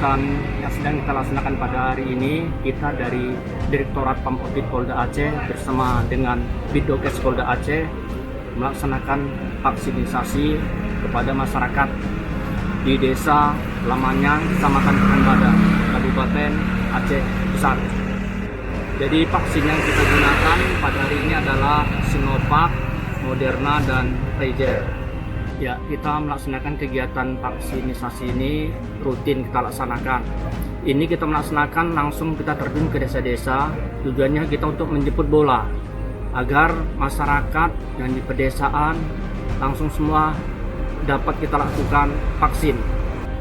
kegiatan yang sedang kita laksanakan pada hari ini, kita dari Direktorat Pamoptib Polda Aceh bersama dengan Bidokes Polda Aceh melaksanakan vaksinasi kepada masyarakat di Desa Lamanyang, Kecamatan Pekanbadak, Kabupaten Aceh Besar. Jadi vaksin yang kita gunakan pada hari ini adalah Sinovac, Moderna, dan Pfizer. Ya, kita melaksanakan kegiatan vaksinasi ini rutin kita laksanakan. Ini kita melaksanakan langsung kita terjun ke desa-desa. Tujuannya kita untuk menjemput bola agar masyarakat yang di pedesaan langsung semua dapat kita lakukan vaksin.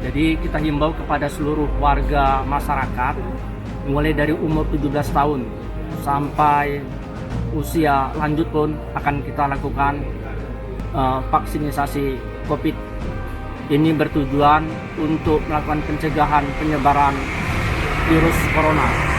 Jadi kita himbau kepada seluruh warga masyarakat mulai dari umur 17 tahun sampai usia lanjut pun akan kita lakukan vaksinasi COVID. Ini bertujuan untuk melakukan pencegahan penyebaran virus corona.